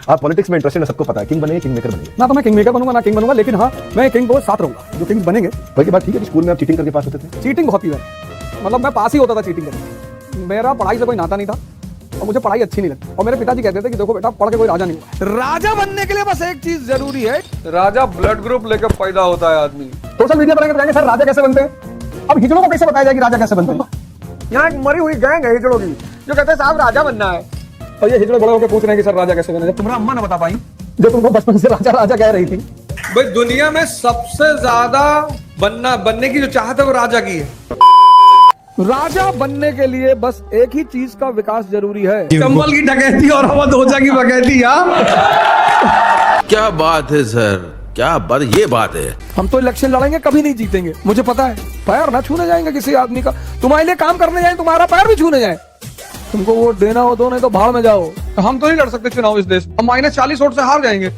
आप पॉलिटिक्स में इंटरेस्टेड है, सबको पता है, किंग बने किंग मेकर बने ना तो मैं किंग मेकर बनूंगा ना किंग बनूंगा, लेकिन हाँ मैं किंग को साथ रहूंगा। जो किंग बनेंगे वही की बात ठीक है। स्कूल में आप चीटिंग करके पास होते थे। चीटिंग बहुत ही है, मतलब मैं पास ही होता था चीटिंग करके। मेरा पढ़ाई से कोई नाता नहीं था और मुझे पढ़ाई अच्छी नहीं लगती। और मेरे पिताजी कहते थे कि देखो बेटा पढ़ के कोई राजा नहीं हुआ। राजा बनने के लिए बस एक चीज जरूरी है, राजा ब्लड ग्रुप लेकर पैदा होता है आदमी। सोशल मीडिया पर बताएंगे सर राजा कैसे बनते हैं। अब हिजड़ों को कैसे बताया जाए कि राजा कैसे बनते हैं। यहाँ एक मरी हुई गैंग है हिजड़ों की जो कहते हैं साहब राजा बनना है। और ये हिजड़े बड़े होकर पूछ रहे हैं कि सर राजा कैसे बने, जब तुम्हारा अम्मा ना बता पाई जो तुमको बचपन से राजा राजा कह रही थी। भाई दुनिया में सबसे ज्यादा बनने की जो चाहत है वो राजा की है। राजा बनने के लिए बस एक ही चीज का विकास जरूरी है, चंबल की डकैती और अवध होजा की बकैती। क्या बात है सर, क्या बात, ये बात है। हम तो इलेक्शन लड़ेंगे कभी नहीं जीतेंगे, मुझे पता है। पैर ना छूने जाएंगे किसी आदमी का, तुम्हारे लिए काम करने जाए तुम्हारा पैर भी छूने जाए। तुमको वोट देना हो दो, नहीं तो भाड़ में जाओ। हम तो नहीं लड़ सकते चुनाव इस देश में, हम -40 वोट से हार जाएंगे।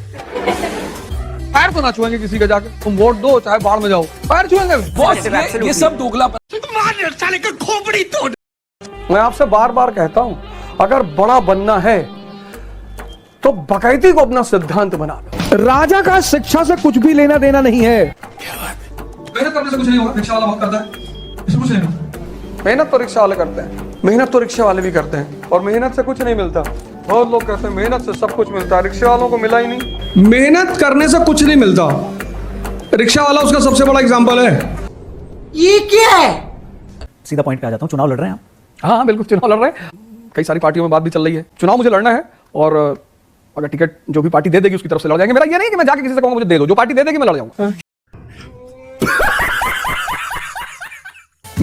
पैर तो ना छुएंगे किसी का जाके, तुम वोट दो चाहे भाड़ में जाओ, पैर छुएंगे। ये सब दोगला। मैं आपसे बार बार कहता हूं, अगर बड़ा बनना है तो बकैती को अपना सिद्धांत बना लो। राजा का शिक्षा से कुछ भी लेना देना नहीं है। मेहनत करने से कुछ नहीं होगा, रिक्शा वाला बहुत करता है, इससे कुछ नहीं होगा। मेहनत तो रिक्शा वाले करते हैं, मेहनत तो रिक्शा वाले भी करते हैं, और मेहनत से कुछ नहीं मिलता। बहुत लोग कहते हैं मेहनत से सब कुछ मिलता है, रिक्शा वालों को मिला ही नहीं। मेहनत करने से कुछ नहीं मिलता, रिक्शा वाला उसका सबसे बड़ा एग्जाम्पल है। ये क्या है? सीधा पॉइंट पे आ जाता हूँ, चुनाव लड़ रहे हैं आप? हाँ बिल्कुल चुनाव लड़ रहे हैं। कई सारी पार्टियों में बात भी चल रही है। चुनाव मुझे लड़ना है, और अगर टिकट जो भी पार्टी दे देगी उसकी तरफ से लड़ जाएंगे। मेरा ये नहीं कि मैं जाके किसी से कहूंगा मुझे दे दो, जो पार्टी दे देगी मैं लड़ जाऊंगा।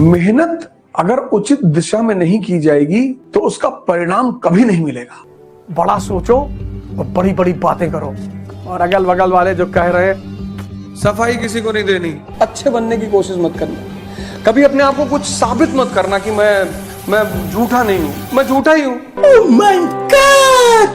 मेहनत अगर उचित दिशा में नहीं की जाएगी तो उसका परिणाम कभी नहीं मिलेगा। बड़ा सोचो और बड़ी बड़ी बातें करो। और अगल बगल वाले जो कह रहे हैं सफाई किसी को नहीं देनी, अच्छे बनने की कोशिश मत करना। कभी अपने आप को कुछ साबित मत करना कि मैं झूठा नहीं हूं, मैं झूठा ही हूं। Oh my God!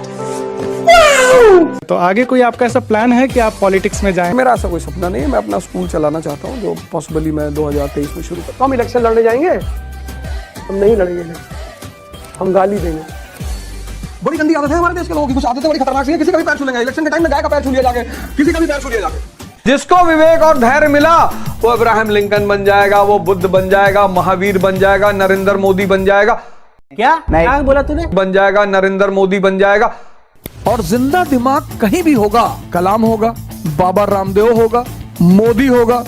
Wow! तो आगे कोई आपका ऐसा प्लान है कि आप पॉलिटिक्स में जाएं? मेरा ऐसा कोई सपना नहीं है। मैं अपना स्कूल चलाना चाहता हूँ, जो पॉसिबली मैं 2023 में शुरू करता हूँ। हम इलेक्शन लड़ने जाएंगे? हम नहीं लड़ेंगे, हम गाली देंगे। बड़ी गंदी आदत है हमारे देश के लोगों की, कुछ आदतें बड़ी खतरनाक है। किसी का भी पैर छू लेंगे, इलेक्शन के टाइम में गाय का पैर छू लिया जाके, किसी का भी पैर छू लिया जाके। जिसको विवेक और धैर्य मिला वो अब्राहम लिंकन बन जाएगा, वो बुद्ध बन जाएगा, महावीर बन जाएगा, नरेंद्र मोदी बन जाएगा। क्या बोला तूने? बन जाएगा, नरेंद्र मोदी बन जाएगा। और जिंदा दिमाग कहीं भी होगा, कलाम होगा, बाबा रामदेव होगा, मोदी होगा।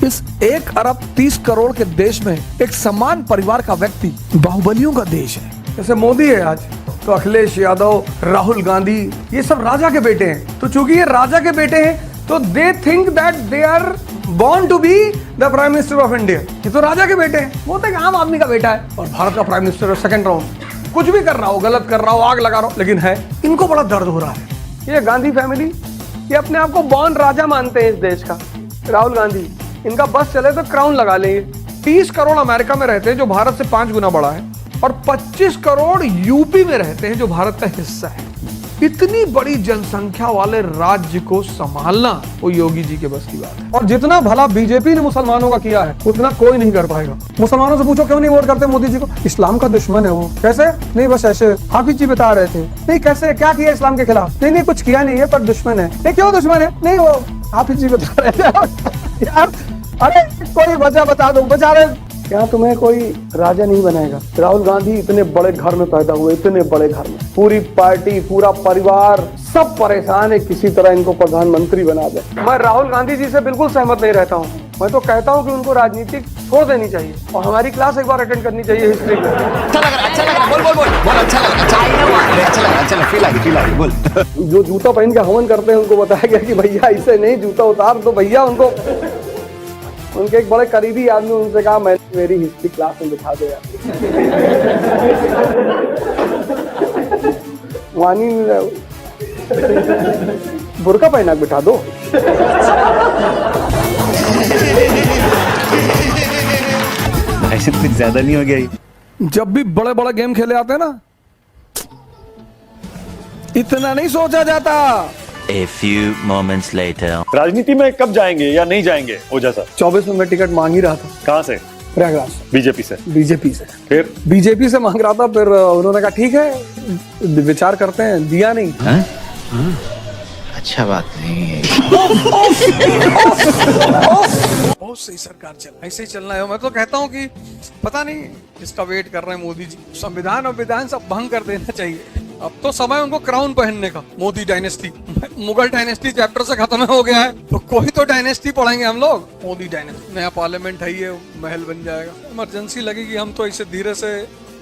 इस 1 अरब 30 करोड़ के देश में एक समान परिवार का व्यक्ति बाहुबलियों का देश है। जैसे मोदी है आज, तो अखिलेश यादव, राहुल गांधी, ये सब राजा के बेटे हैं। तो चूंकि ये राजा के बेटे हैं तो they think that they are born to be the prime minister of India. ये तो राजा के बेटे हैं, वो तो एक आम आदमी का बेटा है। और भारत का प्राइम मिनिस्टर सेकंड राउंड, कुछ भी कर रहा हो, गलत कर रहा हो, आग लगा रहा हो, लेकिन है। इनको बड़ा दर्द हो रहा है। ये गांधी फैमिली, ये अपने आप को बॉर्न राजा मानते हैं इस देश का। राहुल गांधी, इनका बस चले तो क्राउन लगा लेंगे। 30 करोड़ अमेरिका में रहते हैं जो भारत से 5 गुना बड़ा है, और 25 करोड़ यूपी में रहते हैं जो भारत का हिस्सा है। इतनी बड़ी जनसंख्या वाले राज्य को संभालना वो योगी जी के बस की बात है। और जितना भला बीजेपी ने मुसलमानों का किया है उतना कोई नहीं कर पाएगा। मुसलमानों से पूछो क्यों नहीं वोट करते मोदी जी को? इस्लाम का दुश्मन है वो। कैसे? नहीं बस ऐसे। हाफिज जी बता रहे थे। नहीं कैसे, क्या किया इस्लाम के खिलाफ? नहीं कुछ किया नहीं है, पर दुश्मन है। नहीं क्यों दुश्मन है? नहीं वो हाफिज जी बता रहे थे। यार अरे कोई वजह बता दो, बचा रहे। क्या तुम्हें कोई राजा नहीं बनाएगा? राहुल गांधी इतने बड़े घर में पैदा हुए, इतने बड़े घर में, पूरी पार्टी, पूरा परिवार सब परेशान है किसी तरह इनको प्रधानमंत्री बना दे। मैं राहुल गांधी जी से बिल्कुल सहमत नहीं रहता हूँ। मैं तो कहता हूँ कि उनको राजनीति छोड़ देनी चाहिए और हमारी क्लास एक बार अटेंड करनी चाहिए हिस्ट्री की। अच्छा लग रहा, बोल अच्छा लगा, बोल। जो जूता पहन के हवन करते हैं उनको बताया गया कि भैया ऐसे नहीं, जूता उतार। तो भैया उनके एक बड़े करीबी आदमी उनसे कहा मैं मेरी हिस्ट्री क्लास में बिठा दो यार। वानी नहीं रहे, बुर्का पहना के बिठा दो। ऐसे कुछ ज्यादा नहीं हो गया? जब भी बड़े बड़े गेम खेले आते हैं ना, इतना नहीं सोचा जाता। A few moments later. राजनीति में कब जाएंगे या नहीं जाएंगे ओझा साहब? 24 में मैं टिकट मांग ही रहा था। कहाँ से? प्रयागराज। बीजेपी से? बीजेपी से। फिर बीजेपी से मांग रहा था, फिर उन्होंने कहा ठीक है विचार करते हैं, दिया नहीं। अच्छा बात नहीं है। बहुत सही सरकार चल, ऐसे ही चलना है। मैं तो कहता हूँ कि पता नहीं इसका वेट कर रहे हैं मोदी जी। संविधान और विधान सब भंग कर देना चाहिए। अब तो समय उनको क्राउन पहनने का। Modi dynasty, Mughal dynasty chapter से खत्म हो गया है, तो कोई तो डायनेस्टी पढ़ेंगे हम लोग। मोदी डायनेस्टी, नया पार्लियामेंट है, ये महल बन जाएगा। इमरजेंसी लगेगी हम तो ऐसे धीरे से,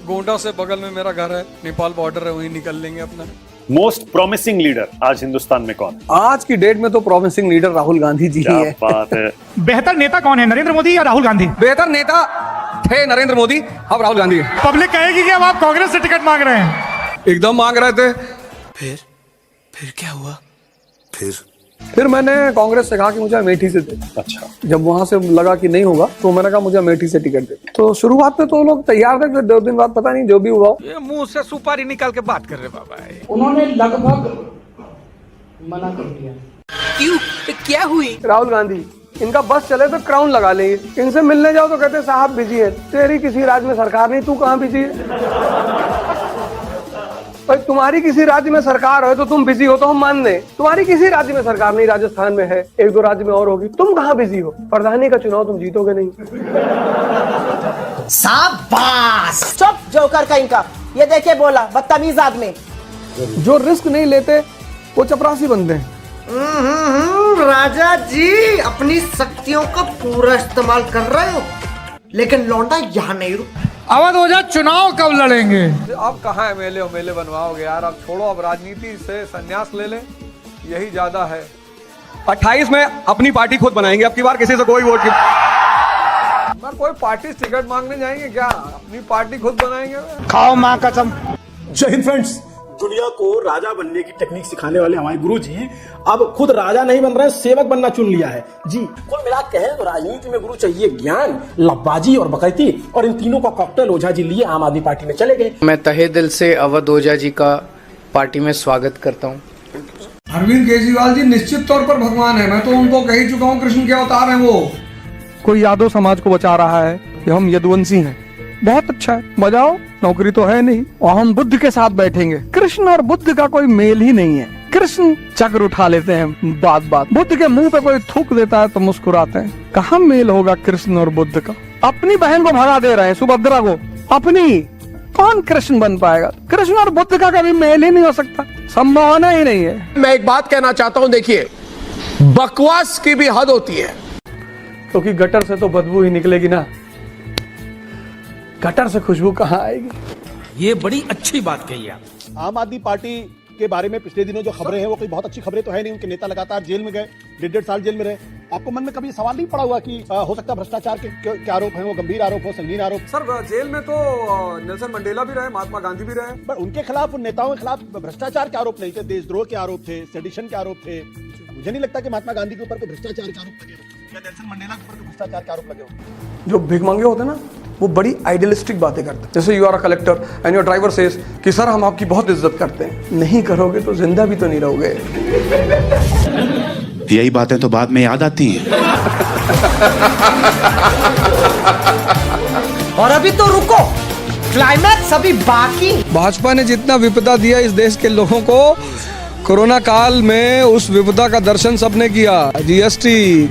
गोंडा से बगल में मेरा घर है, नेपाल बॉर्डर है, वहीं निकल लेंगे अपना। मोस्ट प्रॉमिसिंग लीडर आज हिंदुस्तान में कौन है? आज की डेट में तो प्रॉमिसिंग लीडर राहुल गांधी जी ही क्या है। बात है। बेहतर नेता कौन है, नरेंद्र मोदी या राहुल गांधी? बेहतर नेता थे नरेंद्र मोदी, अब राहुल गांधी है। पब्लिक कहेगी कि अब आप कांग्रेस से टिकट मांग रहे हैं। एकदम मांग रहे थे। फिर क्या हुआ? फिर मैंने कांग्रेस से कहा कि मुझे अमेठी से दे। अच्छा, जब वहां से लगा कि नहीं होगा तो मैंने कहा मुझे अमेठी से टिकट दे। तो शुरुआत में तो लोग तैयार थे, फिर 2 दिन बाद पता नहीं जो भी हुआ। ये मुंह से सुपारी निकाल के बात कर रहे बाबा। उन्होंने लगभग मना कर दिया। क्यों? क्या हुई? राहुल गांधी, इनका बस चले तो क्राउन लगा लेंगे, इनसे मिलने जाओ तो कहते साहब बिजी है। तेरी किसी राज्य में सरकार नहीं, तू कहाँ बिजी है? भाई तुम्हारी किसी राज्य में सरकार है तो तुम बिजी हो तो हम मान दें। तुम्हारी किसी राज्य में सरकार नहीं, राजस्थान में है, 1-2 राज्य में और होगी, तुम कहाँ बिजी हो? प्रधानी का चुनाव तुम जीतोगे नहीं। शाबाश। चुप जोकर का इनका, ये देखे बोला बदतमीज आदमी। जो रिस्क नहीं लेते वो चपरासी बनते हैं। राजा जी अपनी शक्तियों का पूरा इस्तेमाल कर रहे हो, लेकिन लौंडा यहाँ नहीं रुक। अवध ओझा चुनाव कब लड़ेंगे? अब कहाँ एमएलए बनवाओगे यार, अब छोड़ो, अब राजनीति से संन्यास ले ले, यही ज्यादा है। 28 में अपनी पार्टी खुद बनाएंगे, अब की बार किसी से कोई वोट नहीं। कोई पार्टी टिकट मांगने जाएंगे क्या? अपनी पार्टी खुद बनाएंगे। खाओ माँ कसम। जय हिंद फ्रेंड्स। दुनिया को राजा बनने की टेक्निक सिखाने वाले हमारे गुरु जी अब खुद राजा नहीं बन रहे, सेवक बनना चुन लिया है जी। कुल मिला कहें तो राजनीति में गुरु चाहिए ज्ञान, लब्बाजी और बकैती, और इन तीनों का कॉकटेल ओझा जी लिए आम आदमी पार्टी में चले गए। मैं तहे दिल से अवध ओझा जी का पार्टी में स्वागत करता हूँ। अरविंद केजरीवाल जी निश्चित तौर पर भगवान है, मैं तो उनको कह ही चुका हूँ, कृष्ण के अवतार हैं वो। कोई यादव समाज को बचा रहा है, ये हम यदुवंशी हैं, बहुत अच्छा है, बजाओ। नौकरी तो है नहीं और हम बुद्ध के साथ बैठेंगे। कृष्ण और बुद्ध का कोई मेल ही नहीं है। कृष्ण चक्र उठा लेते हैं बात बात, बुद्ध के मुंह पे कोई थूक देता है तो मुस्कुराते हैं। कहाँ मेल होगा कृष्ण और बुद्ध का? अपनी बहन को भगा दे रहे हैं, सुभद्रा को अपनी। कौन कृष्ण बन पाएगा? कृष्ण और बुद्ध का कभी मेल ही नहीं हो सकता, संभावना ही नहीं है। मैं एक बात कहना चाहता हूँ, देखिए बकवास की भी हद होती है। क्योंकि गटर से तो बदबू ही निकलेगी ना, गटर से खुशबू कहाँ आएगी? ये बड़ी अच्छी बात कही आप। आम आदमी पार्टी के बारे में पिछले दिनों जो खबरें हैं वो कोई बहुत अच्छी खबरें तो है नहीं। उनके नेता लगातार जेल में गए, 1.5 साल जेल में रहे। आपको मन में कभी सवाल नहीं पड़ा हुआ कि हो सकता है भ्रष्टाचार के आरोप हैं, वो गंभीर आरोप हो, संगीन आरोप? सर जेल में तो नेल्सन मंडेला भी रहे, महात्मा गांधी भी रहे, पर उनके खिलाफ, उन नेताओं के खिलाफ भ्रष्टाचार के आरोप नहीं थे, देशद्रोह के आरोप थे, सेडिशन के आरोप थे। मुझे नहीं लगता कि महात्मा गांधी के ऊपर कोई भ्रष्टाचार के आरोप लगे या नेल्सन मंडेला के ऊपर कोई भ्रष्टाचार के आरोप लगे हो। जो भिखमंगे होते हैं ना, वो बड़ी आइडियलिस्टिक बातें करते हैं। जैसे you are a collector and your driver says कि सर हम आपकी बहुत इज्जत करते हैं। नहीं करोगे तो जिंदा भी तो नहीं रहोगे। यही बातें तो बाद में याद आती हैं। और अभी तो रुको, क्लाइमैक्स अभी बाकी। भाजपा ने जितना विपदा दिया इस देश के लोगों को, कोरोना काल में उस विपदा का दर्शन सबने किया। जीएसटी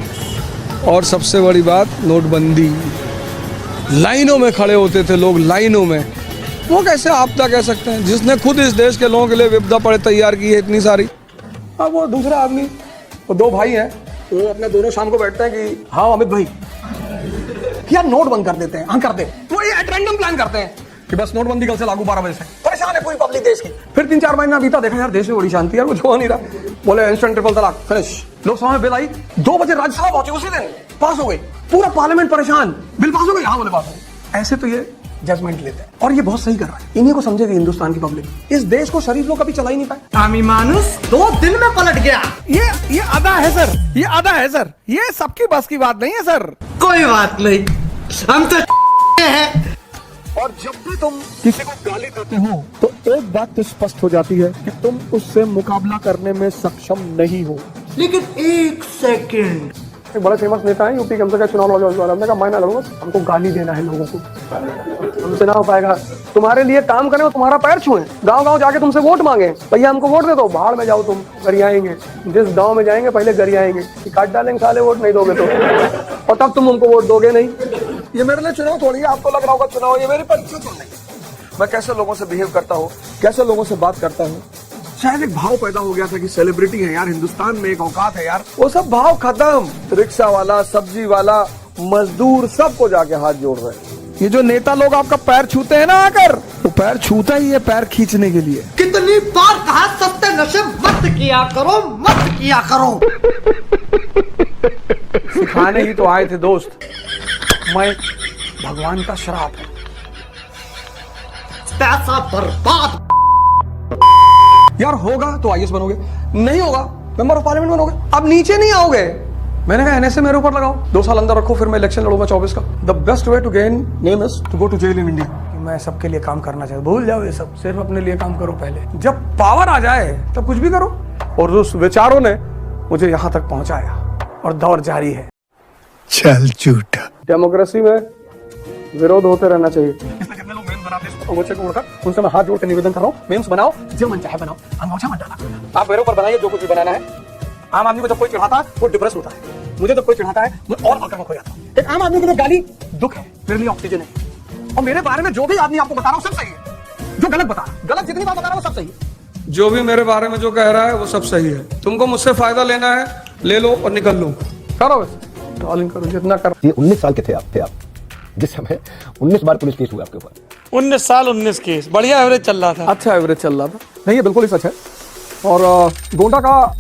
और सबसे बड़ी बात नोटबंदी। लाइनों में खड़े होते थे लोग, लाइनों में। वो कैसे आपदा कह सकते हैं जिसने खुद इस देश के लोगों के लिए विपदा पड़े तैयार की है इतनी सारी। अब वो दूसरा आदमी, वो 2 भाई हैं, वो अपने दोनों शाम को बैठते हैं कि हाँ अमित भाई यार नोट बंद कर देते हैं। हाँ कर दे। वो ये रैंडम प्लान करते हैं कि बस नोटबंदी कल से लागू 12 बजे से। परेशान है पूरी पब्लिक देश की। फिर 3-4 महीना बीता, देखा यार देश में बड़ी शांति, यार कुछ हो नहीं रहा। बोले इंस्टेंट ट्रिपल तलाक, फिनिश। लोकसभा में बिल आई, 2 बजे राज्यसभा पहुंची, उसी दिन पास हो गई। पूरा पार्लियामेंट परेशान, बिल पास हो गई, हाँ बोले पास हो गई। ऐसे तो ये जजमेंट लेते हैं और ये बहुत सही कर रहा है। इन्हीं को समझेगी हिंदुस्तान की पब्लिक। इस देश को शरीफ लोग कभी चला ही नहीं पाए। आमी मानुस 2 दिन में पलट गया। ये अदा है सर, ये अदा है सर, ये सबकी बस की बात नहीं है सर। कोई बात नहीं, हम तो हैं। और जब भी तुम किसी को गाली देते हो तो एक बात तो स्पष्ट हो जाती है कि तुम उससे मुकाबला करने में सक्षम नहीं हो। लेकिन 1 सेकंड, एक बड़े फेमस नेता है यूपी के, हमसे चुनाव लड़ो इस बार। हमने कहा मैं ना लड़ूंगा, हमको गाली देना है लोगों को, हमसे ना हो पाएगा। तुम्हारे लिए काम करें और तुम्हारा पैर छुएं, गांव गांव जाके तुमसे वोट मांगे, भैया हमको वोट दे दो, बाहर में जाओ तुम, गरियाएंगे। जिस गांव में जाएंगे पहले गरियाएंगे, काट डालेंगे साले वोट नहीं दोगे तो, और तब तुम हमको वोट दोगे नहीं। ये मेरे लिए चुनाव थोड़ी है, आपको लग रहा होगा चुनाव, ये मेरी परीक्षा तो नहीं। मैं कैसे लोगों से बिहेव करता हूँ, कैसे लोगों से बात करता हूँ। शायद एक भाव पैदा हो गया था कि सेलिब्रिटी है यार, हिंदुस्तान में एक औकात है यार, वो सब भाव खत्म। रिक्शा वाला, सब्जी वाला, मजदूर सबको जाके हाथ जोड़ रहे हैं। ये जो नेता लोग आपका पैर छूते हैं ना आकर, वो पैर छूता ही है पैर खींचने के लिए। कितनी बार कहा सस्ते नशे मत किया करो, मत किया करो। सिखाने ही तो आए थे दोस्त, मैं भगवान का श्राप है। पैसा बर्बाद। यार होगा तो आईएएस बनोगे, नहीं होगा मेंबर ऑफ पार्लियामेंट बनोगे, अब नीचे नहीं आओगे। मैंने कहा एनएसए मेरे ऊपर लगाओ, 2 साल अंदर रखो, फिर मैं इलेक्शन लड़ूंगा 24 का। The best way to gain name is to go to jail in India. मैं सबके लिए काम करना चाहता, भूल जाओ ये सब, सिर्फ अपने लिए काम करो पहले। जब पावर आ जाए तब कुछ भी करो। और उस विचारों ने मुझे यहां तक पहुंचाया और दौर जारी है। चल झूठा। डेमोक्रेसी में विरोध होते रहना चाहिए। इसमें जितने लोग मेम्स बनाते हैं अंगूठे को उड़कर उनसे मैं हाथ जोड़ के निवेदन कर रहा हूँ, मेम्स बनाओ, जो मन चाहे बनाओ, अंगूठा मत डाला। आप मेरे ऊपर बनाइए जो कुछ भी बनाना है। आम आदमी को जब कोई चढ़ाता है वो डिप्रेस होता है, मुझे जब कोई चढ़ाता है मैं और आक्रामक हो जाता हूँ। एक आम आदमी के लिए गाली दुख है, मेरे लिए ऑक्सीजन है। और मेरे बारे में जो भी आदमी आपको बता रहा हूँ सब सही है, जो गलत बता रहा है, गलत जितनी बात बता रहा हूँ सब सही है। जो भी मेरे बारे में जो कह रहा है वो सब सही है। तुमको मुझसे फायदा लेना है ले लो और निकल लो, करो ट्रॉलिंग करो जितना करो। ये 19 साल के थे आप जिस समय 19 बार पुलिस केस हुआ आपके ऊपर। 19 साल 19 केस, बढ़िया एवरेज चल रहा था। अच्छा एवरेज चल रहा था, नहीं ये बिल्कुल ही सच है। और गोंडा का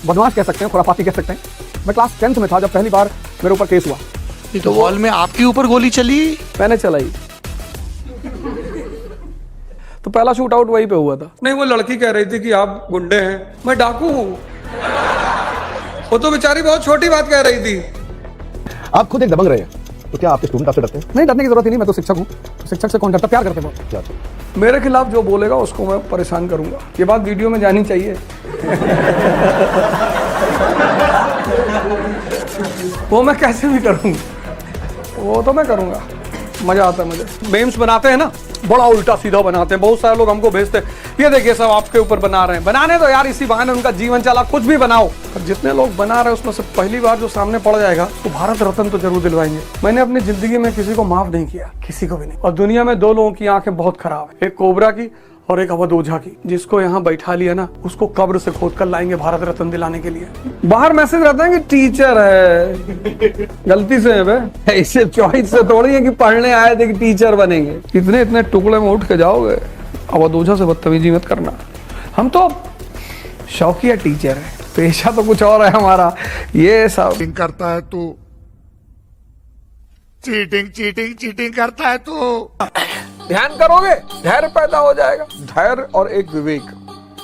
बदमाश कह सकते हैं, खुराफाती कह सकते हैं। मैं क्लास 10th में था जब पहली बार मेरे ऊपर केस हुआ। तो हॉल में आपके ऊपर गोली चली? मैंने चलाई। तो पहला शूट आउट वहीं पे हुआ था। नहीं वो लड़की कह रही थी कि आप गुंडे हैं, मैं डाकू हूँ। वो तो बेचारी बहुत छोटी बात कह रही थी। आप खुद एक दबंग रहे हैं, तो क्या आपके स्टूडेंट आपसे डरते हैं? नहीं डरने की जरूरत ही नहीं, मैं तो शिक्षक हूँ, शिक्षक से कौन डरता, प्यार करते बहुत। क्या मेरे खिलाफ जो बोलेगा उसको मैं परेशान करूंगा, ये बात वीडियो में जानी चाहिए। वो मैं कैसे भी करूंगा, वो तो मैं करूंगा, मजा आता है मुझे। मेम्स बनाते हैं ना, बड़ा उल्टा सीधा बनाते हैं, बहुत सारे लोग हमको भेजते हैं, ये देखिए सब आपके ऊपर बना रहे हैं। बनाने तो यार, इसी बहाने उनका जीवन चला, कुछ भी बनाओ। और जितने लोग बना रहे हैं उसमें से पहली बार जो सामने पड़ जाएगा तो भारत रत्न तो जरूर दिलवाएंगे। मैंने अपनी जिंदगी में किसी को माफ नहीं किया, किसी को भी नहीं। और दुनिया में 2 लोगों की आंखें बहुत खराब है, एक कोबरा की और एक अवध ओझा की। जिसको यहाँ बैठा लिया ना, उसको कब्र से खोद कर लाएंगे भारत रत्न दिलाने के लिए। बाहर मैसेज रहता है कि टीचर है, गलती से है, इससे चॉइस से थोड़ी है कि पढ़ने आए थे कि टीचर बनेंगे। इतने इतने टुकड़े में उठ के जाओगे, अवध ओझा से बदतमीजी मत करना। हम तो शौकिया टीचर है, पेशा तो कुछ और है हमारा। ये सब करता है तू, चीटिंग करता है तू। ध्यान करोगे धैर्य पैदा हो जाएगा। धैर्य और एक विवेक,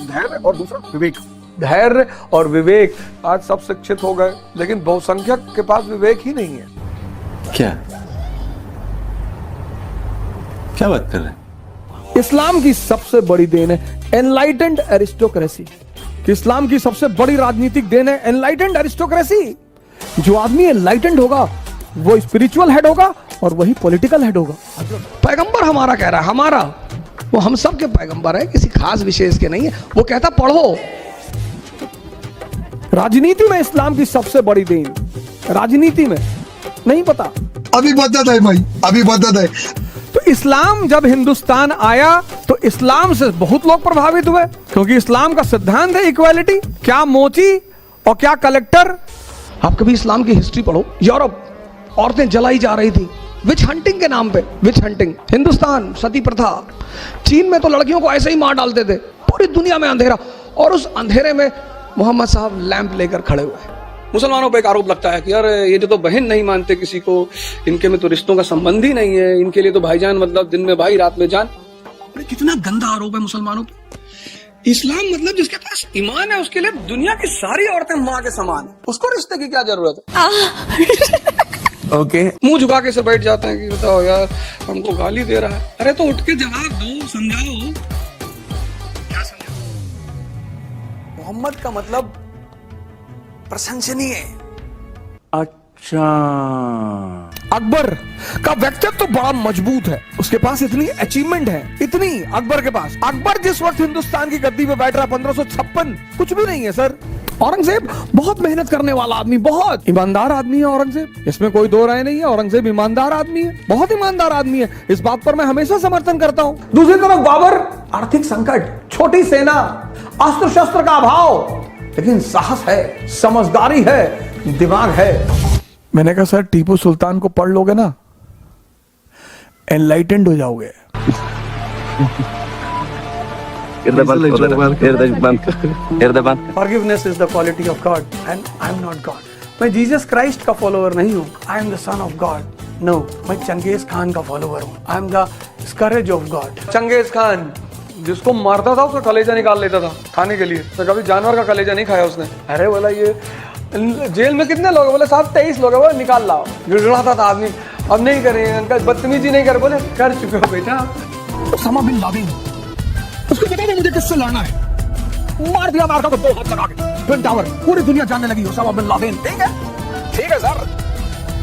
धैर्य और दूसरा विवेक। धैर्य और विवेक, आज सब शिक्षित हो गए लेकिन बहुसंख्यक के पास विवेक ही नहीं है। क्या बात कर रहे हैं? इस्लाम की सबसे बड़ी देन है एनलाइटेंड एरिस्टोक्रेसी। इस्लाम की सबसे बड़ी राजनीतिक देन है एनलाइटेंड एरिस्टोक्रेसी। जो आदमी एनलाइटेंड होगा वो स्पिरिचुअल हेड होगा और वही पॉलिटिकल हेड होगा। पैगंबर हमारा कह रहा है, हमारा, वो हम सब के पैगंबर है, किसी खास विशेष के नहीं है। वो कहता पढ़ो। राजनीति में इस्लाम की सबसे बड़ी देन, राजनीति में नहीं पता, अभी बदत है भाई, अभी बदत है। तो इस्लाम जब हिंदुस्तान आया तो इस्लाम से बहुत लोग प्रभावित हुए, क्योंकि इस्लाम का सिद्धांत है इक्वालिटी। क्या मोची और क्या कलेक्टर। आप कभी इस्लाम की हिस्ट्री पढ़ो। यूरोप औरतें जलाई जा रही थी विच हंटिंग के नाम पे, विच हंटिंग। हिंदुस्तान सती प्रथा। चीन में तो लड़कियों को ऐसे ही मार डालते थे। पूरी दुनिया में अंधेरा, और उस अंधेरे में मोहम्मद साहब लैंप लेकर खड़े हुए। मुसलमानों पे एक आरोप लगता है कि यार ये जो तो बहन नहीं मानते किसी को, इनके में तो रिश्तों का संबंध ही नहीं है, इनके लिए तो भाईजान मतलब दिन में भाई रात में जान। अरे कितना गंदा आरोप है मुसलमानों पे। इस्लाम मतलब जिसके पास ईमान है उसके लिए दुनिया की सारी औरतें माँ के समान है, उसको रिश्ते की क्या जरूरत है। ओके मुंह झुका के से बैठ जाते हैं कि बताओ यार हमको गाली दे रहा है। अरे तो उठ के जवाब दो, समझाओ। क्या समझाओ? मोहम्मद का मतलब प्रशंसनीय। अकबर का व्यक्तित्व तो बड़ा मजबूत है, उसके पास इतनी अचीवमेंट है, इतनी अकबर के पास। अकबर जिस वक्त हिंदुस्तान की गद्दी पे बैठ रहा 1556, कुछ भी नहीं है सर। औरंगजेब बहुत मेहनत करने वाला आदमी, बहुत ईमानदार आदमी है औरंगजेब, इसमें कोई दो राय नहीं है। औरंगजेब ईमानदार आदमी है, बहुत ईमानदार आदमी है, इस बात पर मैं हमेशा समर्थन करता हूं। दूसरी तरफ बाबर, आर्थिक संकट, छोटी सेना, अस्त्र शस्त्र का अभाव, लेकिन साहस है, समझदारी है, दिमाग है। मैंने कहा सर टीपू सुल्तान को पढ़ लोगे ना, एनलाइटेंड हो जाओगे। Forgiveness is the quality of God and I am not God. मैं जीसस क्राइस्ट का फॉलोअर नहीं हूँ, I am the son of God. No, मैं चंगेज खान का फॉलोअर हूँ, I am the scourge of God. Genghis Khan जिसको मारता था उसका कलेजा निकाल लेता था खाने के लिए, तो कभी जानवर का कलेजा नहीं खाया उसने। अरे बोला ये जेल में कितने लोग हैं? बोले साहब 23 लोग हैं, बोले निकाल लाओ। गिड़गिड़ाता था आदमी, अब नहीं करेंगे, बदतमीजी नहीं कर, बोले कर चुके हो बेटा। ओसामा बिन लादेन, उसको पता नहीं मुझे किससे लड़ना है, मार दिया अमेरिका को 2 हाथ लगा के ट्विन टावर, पूरी दुनिया जानने लगी ओसामा बिन लादेन। ठीक है सर,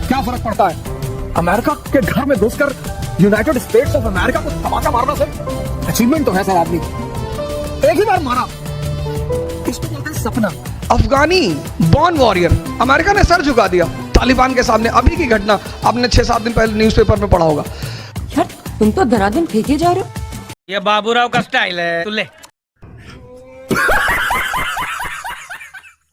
क्या फर्क पड़ता है? अमेरिका के घर में घुसकर यूनाइटेड स्टेट्स ऑफ अमेरिका को तमाचा मारना सर अचीवमेंट तो है सर। आदमी एक ही बार मारा, इसको बोलते हैं सपना। अफगानी बॉर्न वॉरियर, अमेरिका ने सर झुका दिया तालिबान के सामने। अभी की घटना आपने 6-7 दिन पहले न्यूज़पेपर में पढ़ा होगा। यार तुम तो धराधम फेंके जा रहे हो। ये बाबूराव का स्टाइल है, तू ले।